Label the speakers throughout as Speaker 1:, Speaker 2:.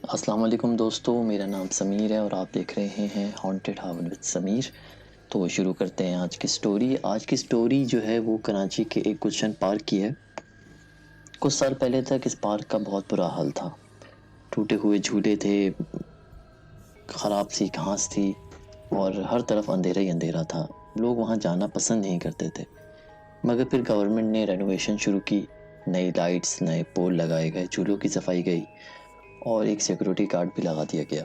Speaker 1: अस्सलाम वालेकुम दोस्तों, मेरा नाम समीर है और आप देख रहे हैं हॉन्टेड हाउस विद समीर। तो शुरू करते हैं आज की स्टोरी। आज की स्टोरी जो है वो कराची के एक गुलशन पार्क की है। कुछ साल पहले तक इस पार्क का बहुत बुरा हाल था। टूटे हुए झूले थे, खराब सी घास थी और हर तरफ अंधेरा ही अंधेरा था। लोग वहाँ जाना पसंद नहीं करते थे। मगर फिर गवर्नमेंट ने रेनोवेशन शुरू की। नई लाइट्स, नए पोल लगाए गए, झूलों की सफाई गई और एक सिक्योरिटी गार्ड भी लगा दिया गया।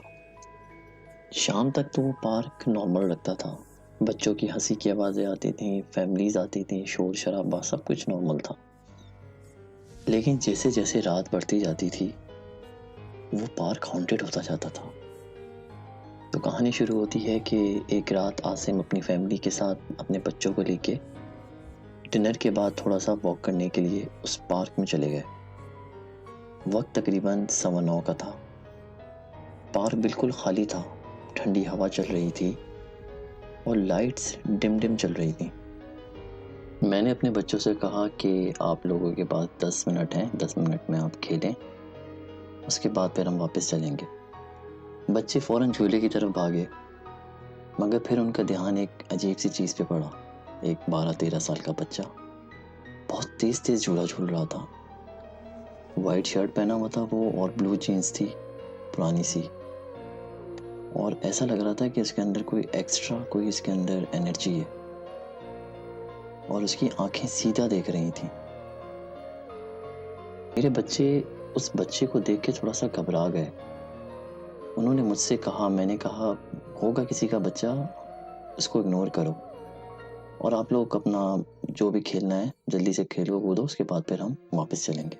Speaker 1: शाम तक तो वो पार्क नॉर्मल लगता था। बच्चों की हंसी की आवाज़ें आती थीं, फैमिलीज आती थीं, शोर शराबा सब कुछ नॉर्मल था। लेकिन जैसे जैसे रात बढ़ती जाती थी वो पार्क हॉन्टेड होता जाता था। तो कहानी शुरू होती है कि एक रात आसिम अपनी फैमिली के साथ अपने बच्चों को लेके डिनर के बाद थोड़ा सा वॉक करने के लिए उस पार्क में चले गए। वक्त तकरीबन 9:15 का था। पार्क बिल्कुल खाली था, ठंडी हवा चल रही थी और लाइट्स डिम डिम चल रही थी। मैंने अपने बच्चों से कहा कि आप लोगों के पास 10 मिनट हैं, 10 मिनट में आप खेलें, उसके बाद फिर हम वापस चलेंगे। बच्चे फ़ौरन झूले की तरफ भागे, मगर फिर उनका ध्यान एक अजीब सी चीज़ पे पड़ा। एक 12-13 साल का बच्चा बहुत तेज़ तेज़ झूला झूल रहा था। वाइट शर्ट पहना हुआ था वो और ब्लू जीन्स थी, पुरानी सी। और ऐसा लग रहा था कि इसके अंदर कोई इसके अंदर एनर्जी है और उसकी आंखें सीधा देख रही थी। मेरे बच्चे उस बच्चे को देख के थोड़ा सा घबरा गए। उन्होंने मुझसे कहा, मैंने कहा होगा किसी का बच्चा, उसको इग्नोर करो और आप लोग अपना जो भी खेलना है जल्दी से खेलो कूदो, उसके बाद फिर हम वापस चलेंगे।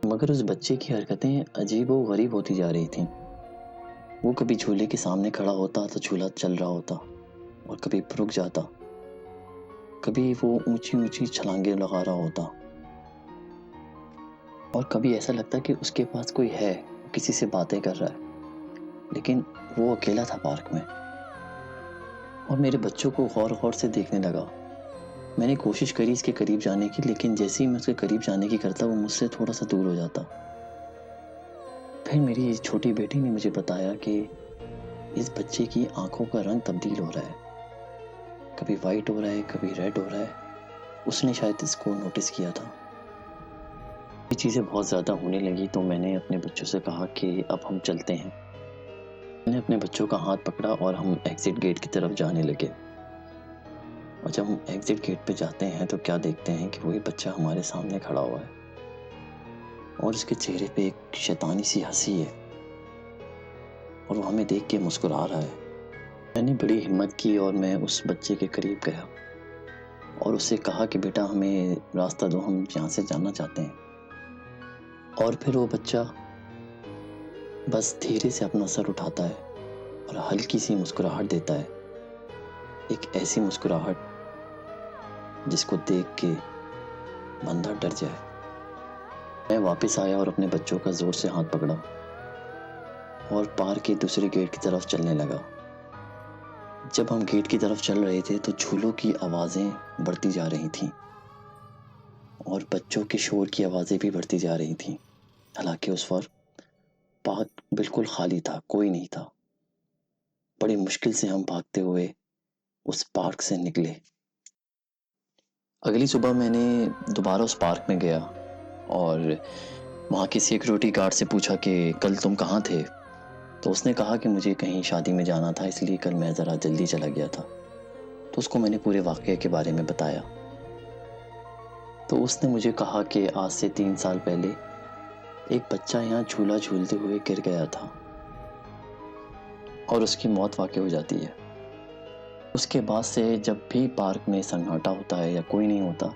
Speaker 1: मगर उस बच्चे की हरकतें अजीब व गरीब होती जा रही थीं। वो कभी झूले के सामने खड़ा होता तो झूला चल रहा होता और कभी रुक जाता, कभी वो ऊंची ऊंची छलांगे लगा रहा होता और कभी ऐसा लगता कि उसके पास कोई है, किसी से बातें कर रहा है। लेकिन वो अकेला था पार्क में और मेरे बच्चों को गौर गौर से देखने लगा। मैंने कोशिश करी इसके करीब जाने की, लेकिन जैसे ही मैं उसके करीब जाने की करता वो मुझसे थोड़ा सा दूर हो जाता। फिर मेरी छोटी बेटी ने मुझे बताया कि इस बच्चे की आंखों का रंग तब्दील हो रहा है, कभी वाइट हो रहा है, कभी रेड हो रहा है। उसने शायद इसको नोटिस किया था। ये चीज़ें बहुत ज़्यादा होने लगी तो मैंने अपने बच्चों से कहा कि अब हम चलते हैं। मैंने अपने बच्चों का हाथ पकड़ा और हम एग्जिट गेट की तरफ जाने लगे। और जब हम एग्जिट गेट पे जाते हैं तो क्या देखते हैं कि वही बच्चा हमारे सामने खड़ा हुआ है और उसके चेहरे पे एक शैतानी सी हंसी है और वो हमें देख के मुस्कुरा रहा है। मैंने बड़ी हिम्मत की और मैं उस बच्चे के करीब गया और उससे कहा कि बेटा हमें रास्ता दो, हम यहाँ से जाना चाहते हैं। और फिर वो बच्चा बस धीरे से अपना सर उठाता है और हल्की सी मुस्कुराहट देता है। एक ऐसी मुस्कुराहट जिसको देख के बंदा डर जाए। मैं वापस आया और अपने बच्चों का जोर से हाथ पकड़ा और पार्क के दूसरे गेट की तरफ चलने लगा। जब हम गेट की तरफ चल रहे थे तो झूलों की आवाज़ें बढ़ती जा रही थीं और बच्चों के शोर की आवाज़ें भी बढ़ती जा रही थीं। हालांकि उस वक्त पार्क बिल्कुल खाली था, कोई नहीं था। बड़ी मुश्किल से हम भागते हुए उस पार्क से निकले। अगली सुबह मैंने दोबारा उस पार्क में गया और वहाँ के सिक्योरिटी गार्ड से पूछा कि कल तुम कहाँ थे? तो उसने कहा कि मुझे कहीं शादी में जाना था, इसलिए कल मैं ज़रा जल्दी चला गया था। तो उसको मैंने पूरे वाक़ये के बारे में बताया। तो उसने मुझे कहा कि आज से 3 साल पहले एक बच्चा यहाँ झूला झूलते हुए गिर गया था और उसकी मौत वाक़ई हो जाती है। उसके बाद से जब भी पार्क में सन्नाटा होता है या कोई नहीं होता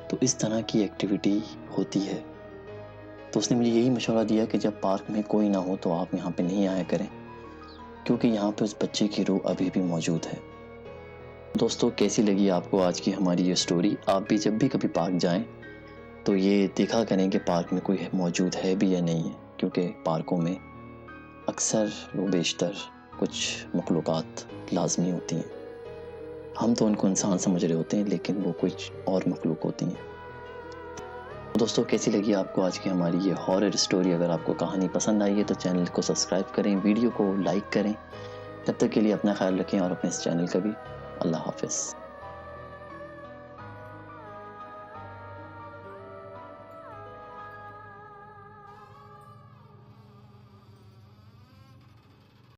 Speaker 1: तो इस तरह की एक्टिविटी होती है। तो उसने मुझे यही मशवरा दिया कि जब पार्क में कोई ना हो तो आप यहाँ पे नहीं आया करें, क्योंकि यहाँ पे उस बच्चे की रूह अभी भी मौजूद है। दोस्तों, कैसी लगी आपको आज की हमारी ये स्टोरी? आप भी जब भी कभी पार्क जाएं तो ये देखा करें कि पार्क में कोई मौजूद है भी या नहीं है, क्योंकि पार्कों में अक्सर व बेशतर कुछ मखलूक़ात लाज़मी होती हैं। हम तो उनको इंसान समझ रहे होते हैं लेकिन वो कुछ और मखलूक होती हैं। दोस्तों कैसी लगी आपको आज की हमारी ये हॉरर स्टोरी? अगर आपको कहानी पसंद आई है तो चैनल को सब्सक्राइब करें, वीडियो को लाइक करें। तब तक के लिए अपना ख्याल रखें और अपने इस चैनल का भी। अल्लाह हाफ़िज़।